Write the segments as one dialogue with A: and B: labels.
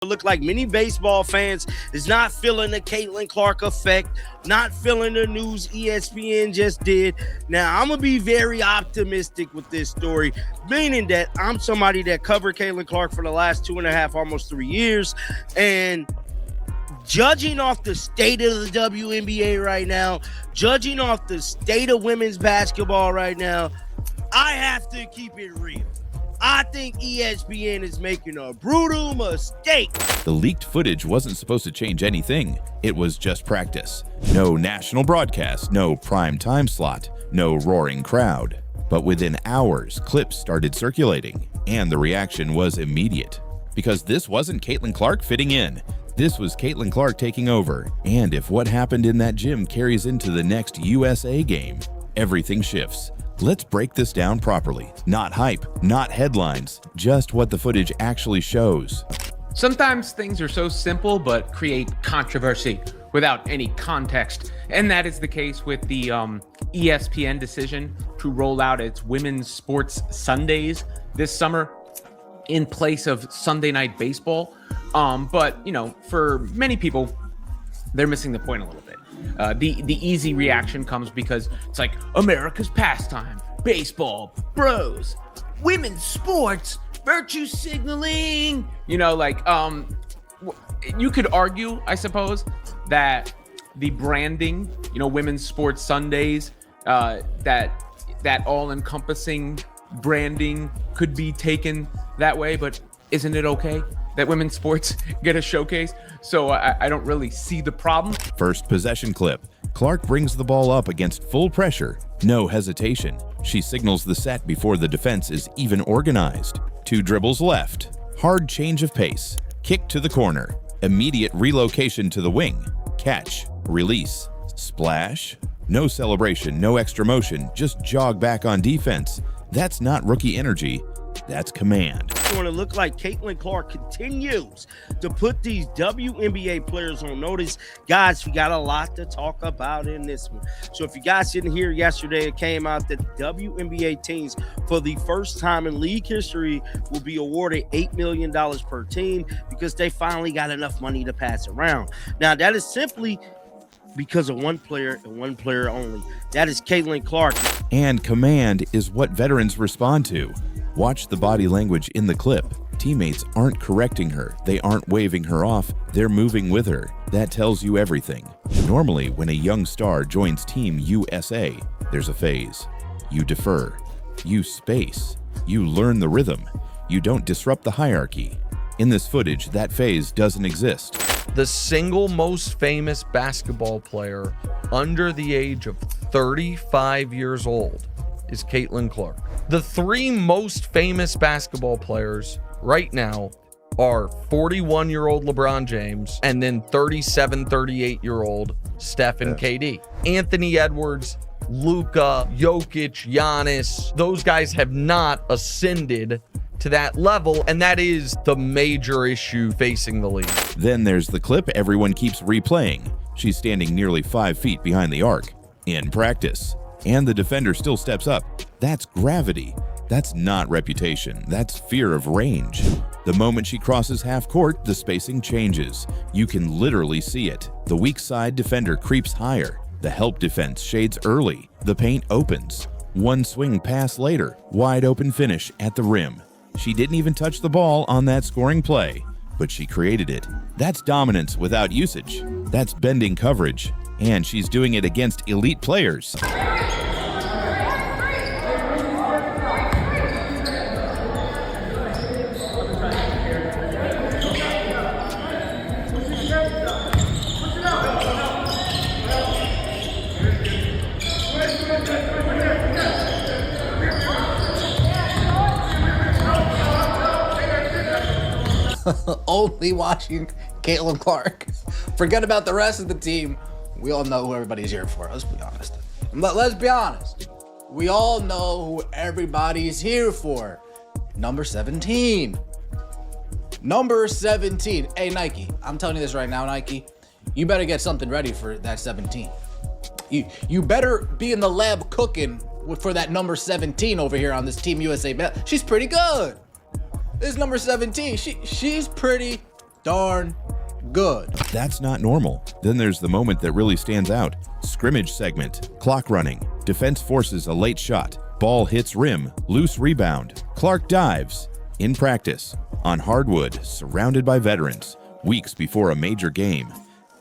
A: Look like many baseball fans is not feeling the Caitlin Clark effect, not feeling the news ESPN just did. Now, I'm going to be very optimistic with this story, meaning that I'm somebody that covered Caitlin Clark for the last 2.5, almost 3 years, and judging off the state of the WNBA right now, judging off the state of women's basketball right now, I have to keep it real. I think ESPN is making a brutal mistake.
B: The leaked footage wasn't supposed to change anything. It was just practice. No national broadcast, no prime time slot, no roaring crowd. But within hours, clips started circulating, and the reaction was immediate. Because this wasn't Caitlin Clark fitting in. This was Caitlin Clark taking over. And if what happened in that gym carries into the next USA game, everything shifts. Let's break this down properly. Not hype, not headlines, just what the footage actually shows.
C: Sometimes things are so simple but create controversy without any context. And that is the case with the ESPN decision to roll out its women's sports Sundays this summer in place of Sunday Night Baseball. But, you know, for many people, they're missing the point a little bit. The easy reaction comes because it's like America's pastime, baseball, bros, women's sports, virtue signaling. You know, like you could argue, I suppose, that the branding, you know, women's sports Sundays, that all-encompassing branding could be taken that way, but isn't it okay that women's sports get a showcase? So I don't really see the problem.
B: First possession clip. Clark brings the ball up against full pressure. No hesitation. She signals the set before the defense is even organized. 2 dribbles left. Hard change of pace. Kick to the corner. Immediate relocation to the wing. Catch. Release. Splash. No celebration, no extra motion. Just jog back on defense. That's not rookie energy. That's command.
A: It's going to look like Caitlin Clark continues to put these WNBA players on notice. Guys, we got a lot to talk about in this one. So if you guys didn't hear yesterday, it came out that WNBA teams, for the first time in league history, will be awarded $8 million per team because they finally got enough money to pass around. Now, that is simply because of one player and one player only. That is Caitlin Clark.
B: And command is what veterans respond to. Watch the body language in the clip. Teammates aren't correcting her. They aren't waving her off. They're moving with her. That tells you everything. Normally, when a young star joins Team USA, there's a phase. You defer. You space. You learn the rhythm. You don't disrupt the hierarchy. In this footage, that phase doesn't exist.
D: The single most famous basketball player under the age of 35 years old is Caitlin Clark. The 3 most famous basketball players right now are 41-year-old LeBron James and then 37, 38-year-old Steph and KD. Anthony Edwards, Luka, Jokic, Giannis, those guys have not ascended to that level, and that is the major issue facing the league.
B: Then there's the clip everyone keeps replaying. She's standing nearly 5 feet behind the arc in practice, and the defender still steps up. That's gravity. That's not reputation. That's fear of range. The moment she crosses half court, the spacing changes. You can literally see it. The weak side defender creeps higher. The help defense shades early. The paint opens. One swing pass later, wide open finish at the rim. She didn't even touch the ball on that scoring play, but she created it. That's dominance without usage. That's bending coverage, and she's doing it against elite players.
E: Only watching Caitlin Clark. Forget about the rest of the team. We all know who everybody's here for. Let's be honest. Let's be honest. We all know who everybody's here for. Number 17. Number 17. Hey, Nike. I'm telling you this right now, Nike. You better get something ready for that 17. You better be in the lab cooking for that number 17 over here on this Team USA. She's pretty good. This number 17, she's pretty darn good.
B: That's not normal. Then there's the moment that really stands out. Scrimmage segment, clock running, defense forces a late shot, ball hits rim, loose rebound. Clark dives. In practice, on hardwood, surrounded by veterans, weeks before a major game.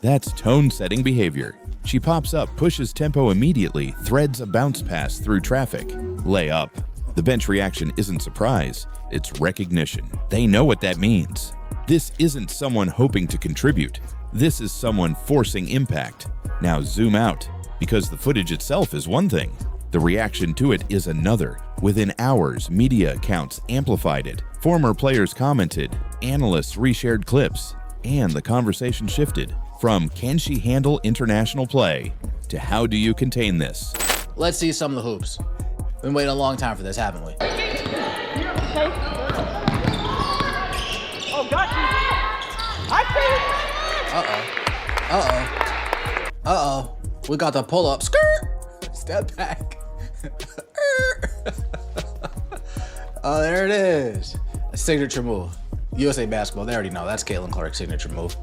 B: That's tone-setting behavior. She pops up, pushes tempo immediately, threads a bounce pass through traffic. Lay up. The bench reaction isn't surprise, it's recognition. They know what that means. This isn't someone hoping to contribute. This is someone forcing impact. Now zoom out, because the footage itself is one thing. The reaction to it is another. Within hours, media accounts amplified it. Former players commented, analysts reshared clips, and the conversation shifted from can she handle international play to how do you contain this?
E: Let's see some of the hoops. We've been waiting a long time for this, haven't we?
F: Oh, got you. I see.
E: Uh-oh. We got the pull-up. Skirt. Step back. Oh, there it is. A signature move. USA basketball, they already know. That's Caitlin Clark's signature move.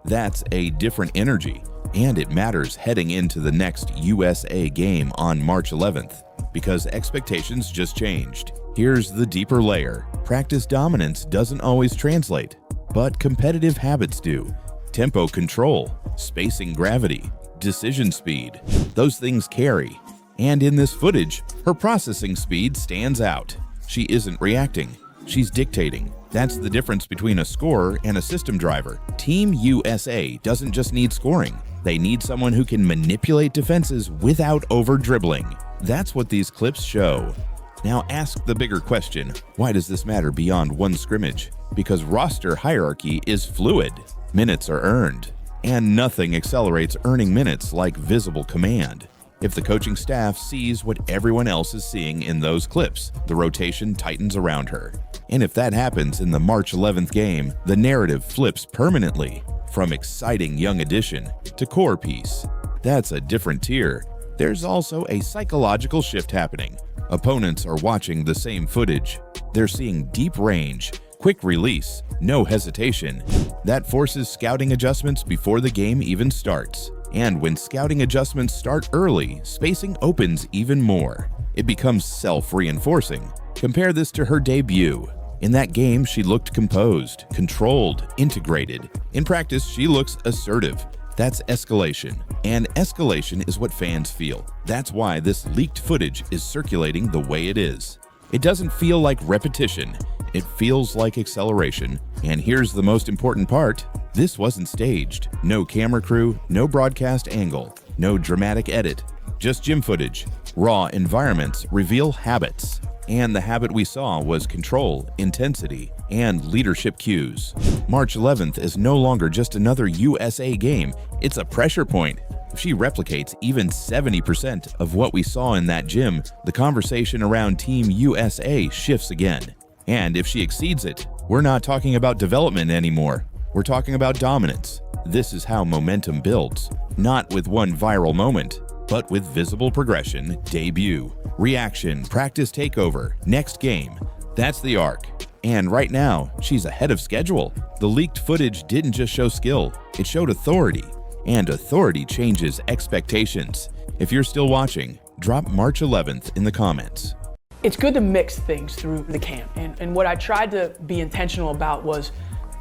B: That's a different energy, and it matters heading into the next USA game on March 11th, because expectations just changed. Here's the deeper layer. Practice dominance doesn't always translate, but competitive habits do. Tempo control, spacing gravity, decision speed, those things carry. And in this footage, her processing speed stands out. She isn't reacting, she's dictating. That's the difference between a scorer and a system driver. Team USA doesn't just need scoring. They need someone who can manipulate defenses without over-dribbling. That's what these clips show. Now ask the bigger question, why does this matter beyond one scrimmage? Because roster hierarchy is fluid. Minutes are earned. And nothing accelerates earning minutes like visible command. If the coaching staff sees what everyone else is seeing in those clips, the rotation tightens around her. And if that happens in the March 11th game, the narrative flips permanently from exciting young addition to core piece. That's a different tier. There's also a psychological shift happening. Opponents are watching the same footage. They're seeing deep range, quick release, no hesitation. That forces scouting adjustments before the game even starts. And when scouting adjustments start early, spacing opens even more. It becomes self-reinforcing. Compare this to her debut. In that game, she looked composed, controlled, integrated. In practice, she looks assertive. That's escalation. And escalation is what fans feel. That's why this leaked footage is circulating the way it is. It doesn't feel like repetition. It feels like acceleration. And here's the most important part. This wasn't staged. No camera crew, no broadcast angle, no dramatic edit. Just gym footage. Raw environments reveal habits. And the habit we saw was control, intensity, and leadership cues. March 11th is no longer just another USA game. It's a pressure point. If she replicates even 70% of what we saw in that gym, the conversation around Team USA shifts again. And if she exceeds it, we're not talking about development anymore. We're talking about dominance. This is how momentum builds, not with one viral moment, but with visible progression, debut, reaction, practice takeover, next game. That's the arc. And right now, she's ahead of schedule. The leaked footage didn't just show skill, it showed authority. And authority changes expectations. If you're still watching, drop March 11th in the comments.
F: It's good to mix things through the camp. And what I tried to be intentional about was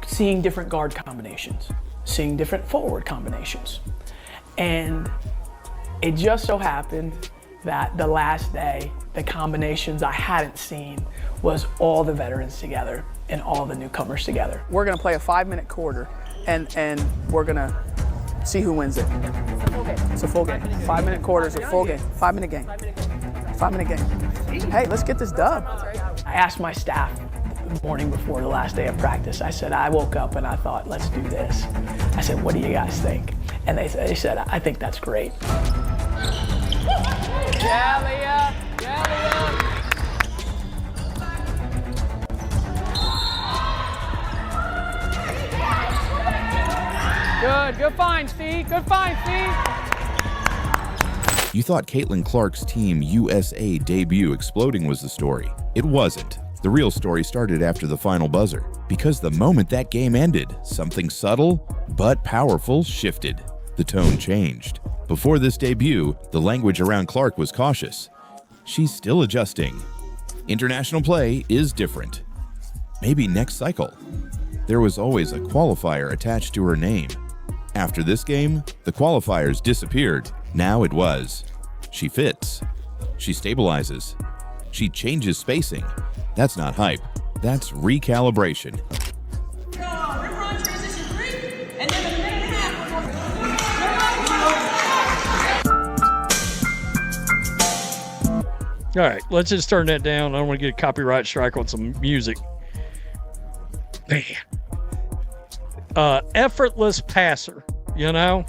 F: seeing different guard combinations, seeing different forward combinations. And it just so happened that the last day, the combinations I hadn't seen was all the veterans together and all the newcomers together. We're gonna play a 5-minute quarter and we're gonna see who wins it. It's a full game. 5-minute quarter is a full game. 5-minute game. 5-minute game. Hey, let's get this dub. I asked my staff the morning before the last day of practice. I said, I woke up and I thought, let's do this. I said, what do you guys think? And they said, I think that's great.
G: Yeah, Leah. Yeah, Leah. Good find, Steve. Good find, Steve.
B: You thought Caitlin Clark's Team USA debut exploding was the story. It wasn't. The real story started after the final buzzer. Because the moment that game ended, something subtle but powerful shifted. The tone changed. Before this debut, the language around Clark was cautious. She's still adjusting. International play is different. Maybe next cycle. There was always a qualifier attached to her name. After this game, the qualifiers disappeared. Now it was. She fits. She stabilizes. She changes spacing. That's not hype. That's recalibration.
H: All right, let's just turn that down. I don't want to get a copyright strike on some music. Man. Effortless passer, you know?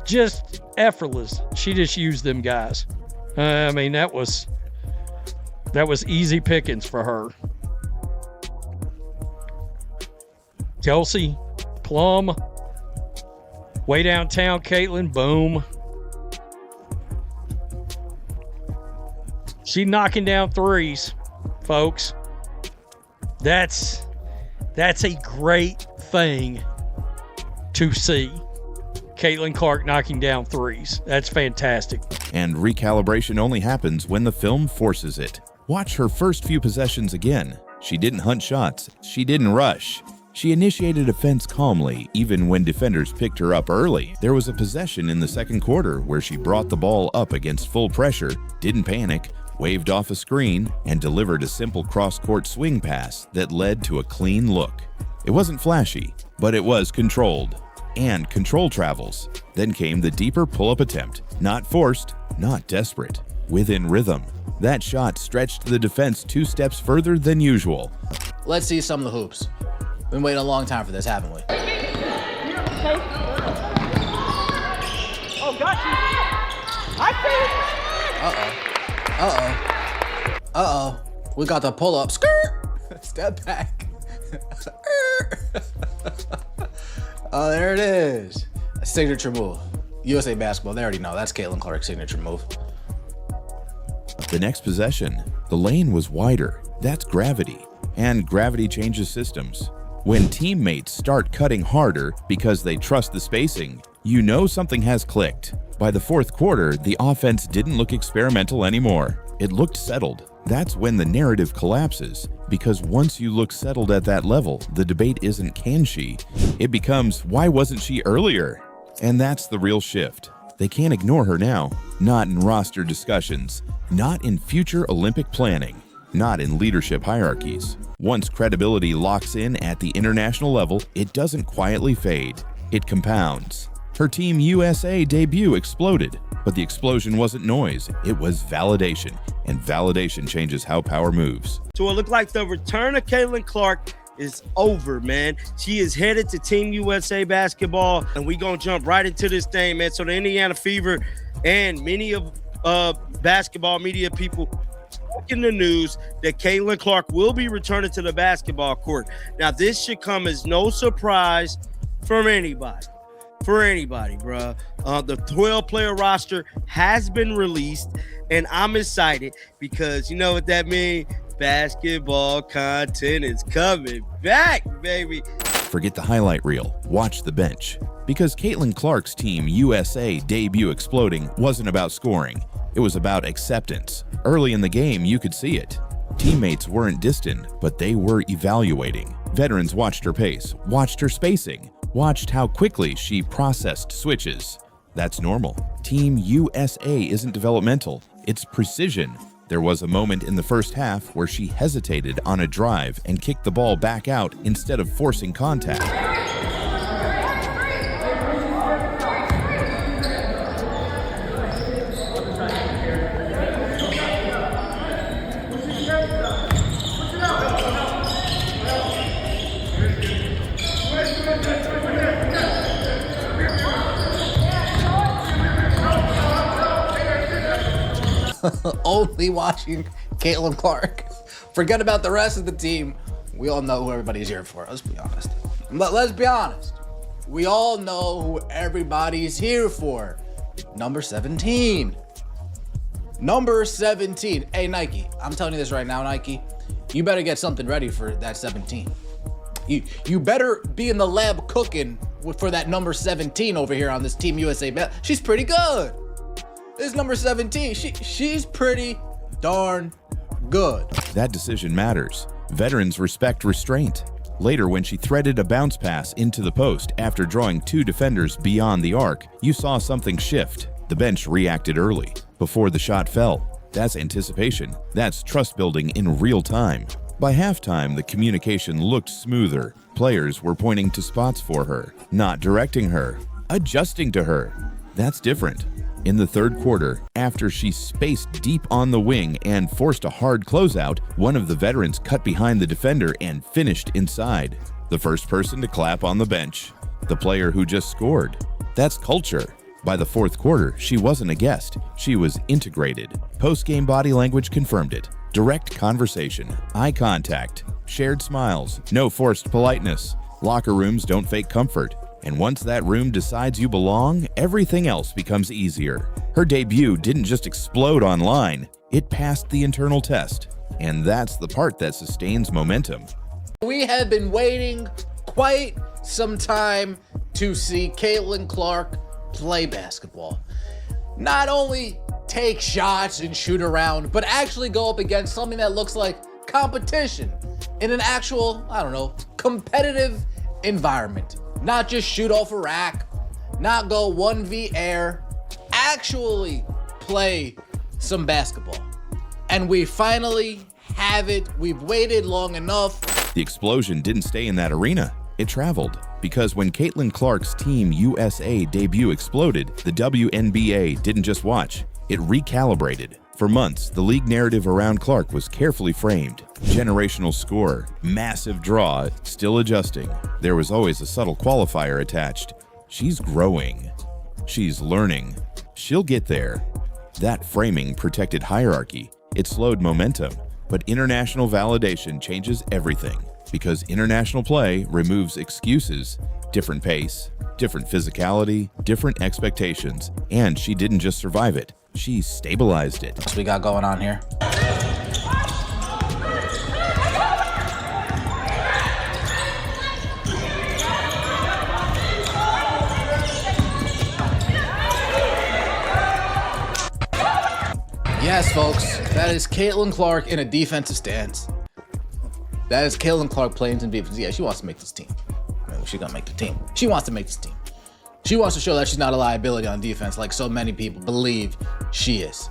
H: Just effortless. She just used them guys. I mean, that was easy pickings for her. Kelsey, Plum, way downtown, Caitlin, boom. She knocking down threes, folks. That's a great thing to see. Caitlin Clark knocking down threes. That's fantastic.
B: And recalibration only happens when the film forces it. Watch her first few possessions again. She didn't hunt shots. She didn't rush. She initiated offense calmly, even when defenders picked her up early. There was a possession in the second quarter where she brought the ball up against full pressure, didn't panic, waved off a screen, and delivered a simple cross-court swing pass that led to a clean look. It wasn't flashy, but it was controlled. And control travels. Then came the deeper pull-up attempt. Not forced, not desperate. Within rhythm. That shot stretched the defense 2 steps further than usual.
E: Let's see some of the hoops. Been waiting a long time for this, haven't we?
G: Oh, got you. I
E: Uh-oh. We got the pull-up. Skirt! Step back. Oh, there it is. A signature move. USA basketball, they already know. That's Caitlin Clark's signature move.
B: The next possession, the lane was wider. That's gravity. And gravity changes systems. When teammates start cutting harder because they trust the spacing, you know something has clicked. By the fourth quarter, the offense didn't look experimental anymore. It looked settled. That's when the narrative collapses, because once you look settled at that level, the debate isn't can she, it becomes why wasn't she earlier? And that's the real shift. They can't ignore her now, not in roster discussions, not in future Olympic planning, not in leadership hierarchies. Once credibility locks in at the international level, it doesn't quietly fade, it compounds. Her Team USA debut exploded, but the explosion wasn't noise, it was validation, and validation changes how power moves.
A: So it looked like the return of Caitlin Clark is over, man. She is headed to Team USA basketball, and we gonna jump right into this thing, man. So the Indiana Fever and many of basketball media people in the news that Caitlin Clark will be returning to the basketball court. Now, this should come as no surprise from anybody. For anybody, bruh. The 12-player roster has been released, and I'm excited because you know what that means? Basketball content is coming back, baby.
B: Forget the highlight reel, watch the bench. Because Caitlin Clark's Team USA debut exploding wasn't about scoring, it was about acceptance. Early in the game, you could see it. Teammates weren't distant, but they were evaluating. Veterans watched her pace, watched her spacing, watched how quickly she processed switches. That's normal. Team USA isn't developmental, it's precision. There was a moment in the first half where she hesitated on a drive and kicked the ball back out instead of forcing contact.
E: Only watching Caitlin Clark. Forget about the rest of the team. We all know who everybody's here for. Let's be honest. But let's be honest. We all know who everybody's here for. Number 17. Number 17. Hey, Nike. I'm telling you this right now, Nike. You better get something ready for that 17. You better be in the lab cooking for that number 17 over here on this Team USA. She's pretty good. This number 17, she's pretty darn good.
B: That decision matters. Veterans respect restraint. Later, when she threaded a bounce pass into the post after drawing 2 defenders beyond the arc, you saw something shift. The bench reacted early, before the shot fell. That's anticipation. That's trust building in real time. By halftime, the communication looked smoother. Players were pointing to spots for her, not directing her, adjusting to her. That's different. In the third quarter, after she spaced deep on the wing and forced a hard closeout, one of the veterans cut behind the defender and finished inside. The first person to clap on the bench. The player who just scored. That's culture. By the fourth quarter, she wasn't a guest. She was integrated. Post-game body language confirmed it. Direct conversation, eye contact, shared smiles, no forced politeness. Locker rooms don't fake comfort. And once that room decides you belong, everything else becomes easier. Her debut didn't just explode online, it passed the internal test. And that's the part that sustains momentum.
E: We have been waiting quite some time to see Caitlin Clark play basketball. Not only take shots and shoot around, but actually go up against something that looks like competition in an actual, competitive environment. Not just shoot off a rack, not go 1v air, actually play some basketball. And we finally have it. We've waited long enough.
B: The explosion didn't stay in that arena. It traveled, because when Caitlin Clark's Team USA debut exploded, the WNBA didn't just watch, it recalibrated. For months, the league narrative around Clark was carefully framed. Generational score, massive draw, still adjusting. There was always a subtle qualifier attached. She's growing. She's learning. She'll get there. That framing protected hierarchy. It slowed momentum. But international validation changes everything. Because international play removes excuses, different pace, different physicality, different expectations. And she didn't just survive it, she stabilized it.
E: What we got going on here? Yes, folks, that is Caitlin Clark in a defensive stance. That is Caitlin Clark playing some defense. Yeah, she wants to make this team. She's gonna make the team. She wants to make this team. She wants to show that she's not a liability on defense like so many people believe she is.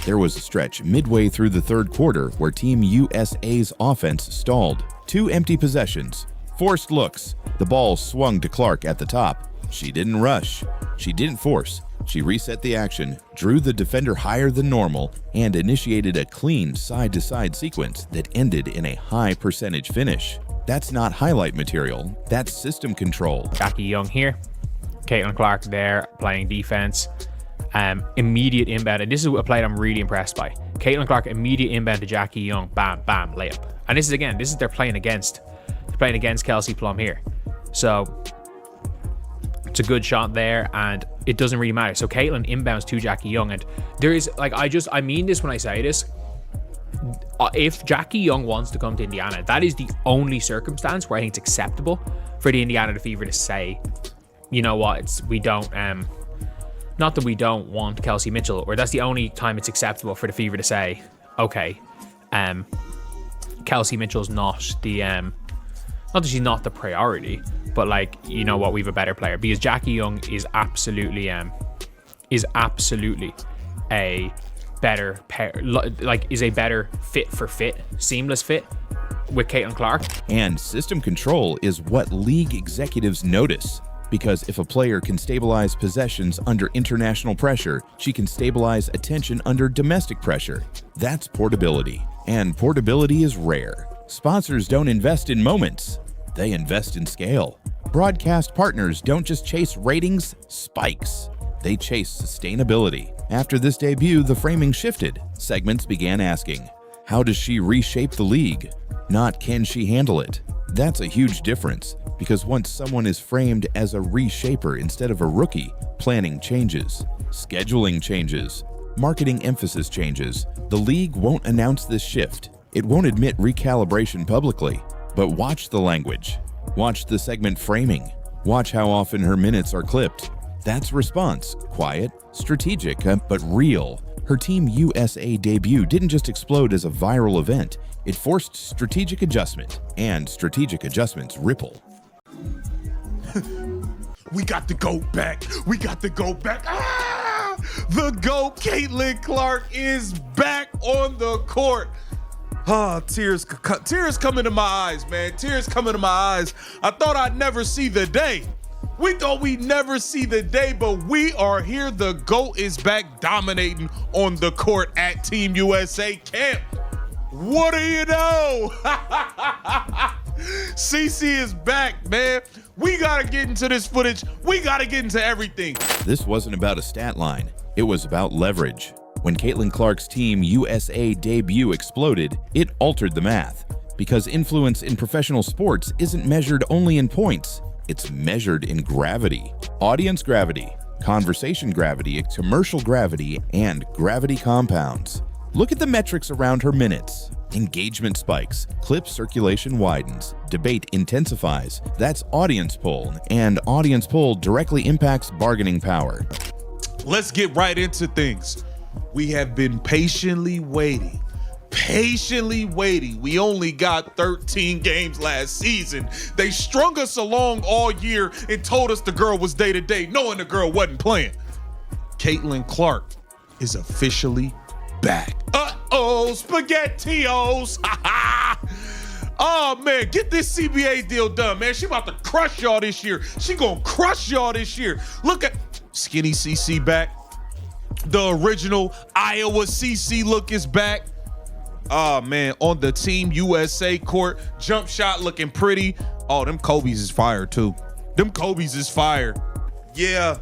B: There was a stretch midway through the third quarter where Team USA's offense stalled. 2 empty possessions, forced looks. The ball swung to Clark at the top. She didn't rush. She didn't force. She reset the action, drew the defender higher than normal, and initiated a clean side-to-side sequence that ended in a high percentage finish. That's not highlight material, that's system control.
I: Jackie Young here, Caitlin Clark there playing defense. Immediate inbound, and this is a play that I'm really impressed by. Caitlin Clark, immediate inbound to Jackie Young, bam, bam, layup. And this is they're playing against Kelsey Plum here. So it's a good shot there, and it doesn't really matter. So Caitlin inbounds to Jackie Young, and there is, I mean this when I say this. If Jackie Young wants to come to Indiana, that is the only circumstance where I think it's acceptable for the Indiana Fever to say, you know what, we don't, not that we don't want Kelsey Mitchell, or that's the only time it's acceptable for the Fever to say, okay, Kelsey Mitchell's not the, not that she's not the priority, but you know what, we have a better player, because Jackie Young is absolutely a better pair, is a better seamless fit with Caitlin Clark.
B: And system control is what league executives notice, because if a player can stabilize possessions under international pressure, she can stabilize attention under domestic pressure. That's portability, and portability is rare. Sponsors don't invest in moments, they invest in scale. Broadcast partners don't just chase ratings, spikes. They chase sustainability. After this debut, the framing shifted. Segments began asking, how does she reshape the league? Not can she handle it? That's a huge difference, because once someone is framed as a reshaper instead of a rookie, planning changes, scheduling changes, marketing emphasis changes. The league won't announce this shift. It won't admit recalibration publicly. But watch the language. Watch the segment framing. Watch how often her minutes are clipped. That's response. Quiet, strategic, but real. Her Team USA debut didn't just explode as a viral event. It forced strategic adjustment, and strategic adjustments ripple.
J: We got the GOAT back. We got the GOAT back. The GOAT, Caitlin Clark, is back on the court. Tears coming to my eyes, man. Tears coming to my eyes. I thought I'd never see the day. We thought we'd never see the day, but we are here. The GOAT is back dominating on the court at Team USA camp. What do you know? CC is back, man. We got to get into this footage. We got to get into everything.
B: This wasn't about a stat line. It was about leverage. When Caitlin Clark's Team USA debut exploded, it altered the math. Because influence in professional sports isn't measured only in points. It's measured in gravity. Audience gravity, conversation gravity, commercial gravity, and gravity compounds. Look at the metrics around her minutes. Engagement spikes, clip circulation widens, debate intensifies. That's audience pull, and audience pull directly impacts bargaining power.
J: Let's get right into things. We have been patiently waiting. We only got 13 games last season. They strung us along all year and told us the girl was day-to-day, knowing the girl wasn't playing. Caitlin Clark is officially back. Uh-oh, SpaghettiOs. Oh, man, get this CBA deal done, man. She about to crush y'all this year. She gonna crush y'all this year. Look at Skinny CC back. The original Iowa CC look is back. Oh, man, on the Team USA court, jump shot looking pretty. Oh, them Kobe's is fire, too. Them Kobe's is fire. Yeah.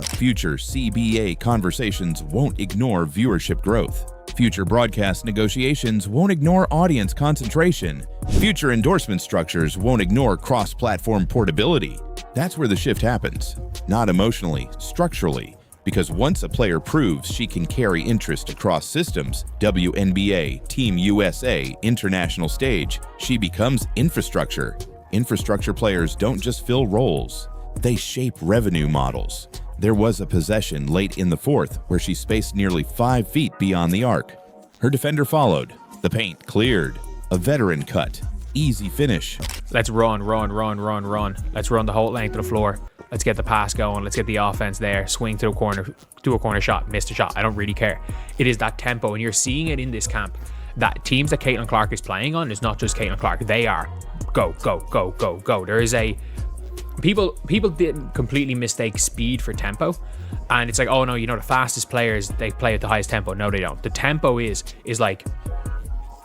B: Future CBA conversations won't ignore viewership growth. Future broadcast negotiations won't ignore audience concentration. Future endorsement structures won't ignore cross-platform portability. That's where the shift happens. Not emotionally, structurally. Because once a player proves she can carry interest across systems, WNBA, Team USA, international stage, she becomes infrastructure. Infrastructure players don't just fill roles, they shape revenue models. There was a possession late in the fourth where she spaced nearly 5 feet beyond the arc. Her defender followed. The paint cleared. A veteran cut. Easy finish.
I: Let's run. Let's run the whole length of the floor. Let's get the pass going. Let's get the offense there. Swing to a corner shot. Missed a shot. I don't really care. It is that tempo, and you're seeing it in this camp. That teams that Caitlin Clark is playing on is not just Caitlin Clark. They are go. There is a people didn't completely mistake speed for tempo, and it's like, oh no, the fastest players, they play at the highest tempo. No, they don't. The tempo is like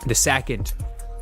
I: the second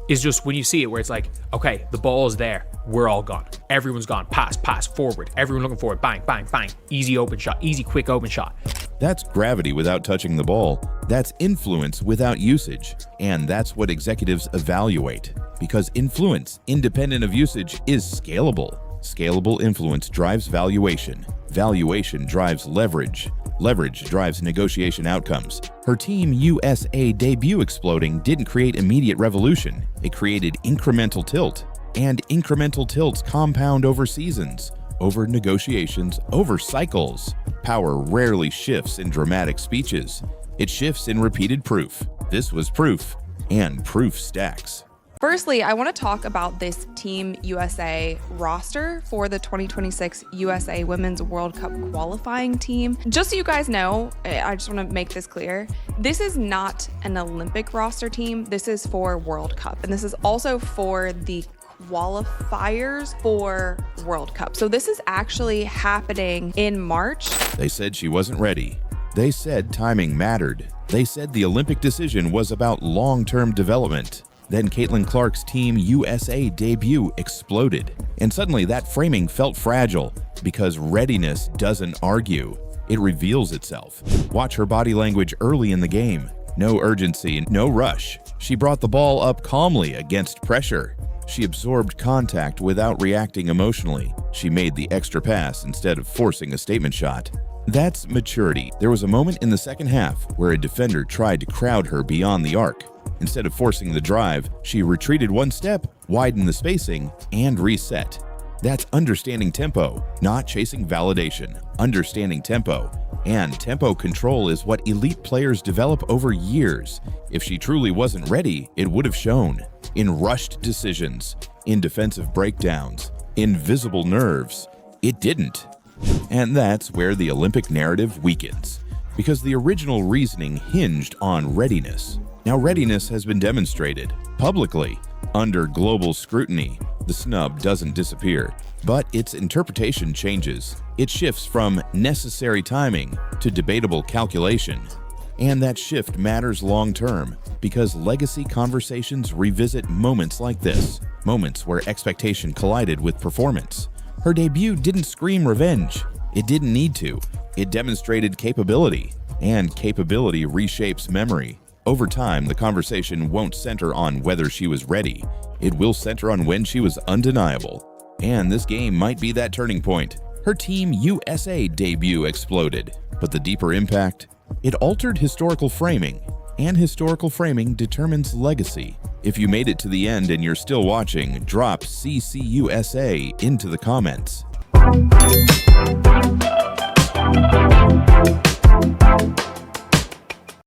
I: is just when you see it where it's like, okay, the ball's there, we're all gone. Everyone's gone. Pass, forward. Everyone looking forward. Bang. Easy open shot. Easy, quick open shot.
B: That's gravity without touching the ball. That's influence without usage. And that's what executives evaluate. Because influence, independent of usage, is scalable. Scalable influence drives valuation. Valuation drives leverage. Leverage drives negotiation outcomes. Her Team USA debut exploding didn't create immediate revolution. It created incremental tilt. And incremental tilts compound over seasons, over negotiations, over cycles. Power rarely shifts in dramatic speeches. It shifts in repeated proof. This was proof, and proof stacks.
K: Firstly, I want to talk about this Team USA roster for the 2026 USA Women's World Cup qualifying team. Just so you guys know, I just want to make this clear. This is not an Olympic roster team. This is for World Cup. And this is also for the qualifiers for World Cup. So this is actually happening in March.
B: They said she wasn't ready. They said timing mattered. They said the Olympic decision was about long-term development. Then Caitlin Clark's Team USA debut exploded. And suddenly that framing felt fragile because readiness doesn't argue. It reveals itself. Watch her body language early in the game. No urgency, no rush. She brought the ball up calmly against pressure. She absorbed contact without reacting emotionally. She made the extra pass instead of forcing a statement shot. That's maturity. There was a moment in the second half where a defender tried to crowd her beyond the arc. Instead of forcing the drive, she retreated one step, widened the spacing, and reset. That's understanding tempo, not chasing validation. Understanding tempo. And tempo control is what elite players develop over years. If she truly wasn't ready, it would have shown. In rushed decisions, in defensive breakdowns, in visible nerves. It didn't. And that's where the Olympic narrative weakens, because the original reasoning hinged on readiness. Now, readiness has been demonstrated publicly under global scrutiny. The snub doesn't disappear, but its interpretation changes. It shifts from necessary timing to debatable calculation. And that shift matters long term because legacy conversations revisit moments like this, moments where expectation collided with performance. Her debut didn't scream revenge. It didn't need to. It demonstrated capability, and capability reshapes memory. Over time, the conversation won't center on whether she was ready. It will center on when she was undeniable. And this game might be that turning point. Her Team USA debut exploded, but the deeper impact? It altered historical framing, and historical framing determines legacy. If you made it to the end and you're still watching, drop CCUSA into the comments.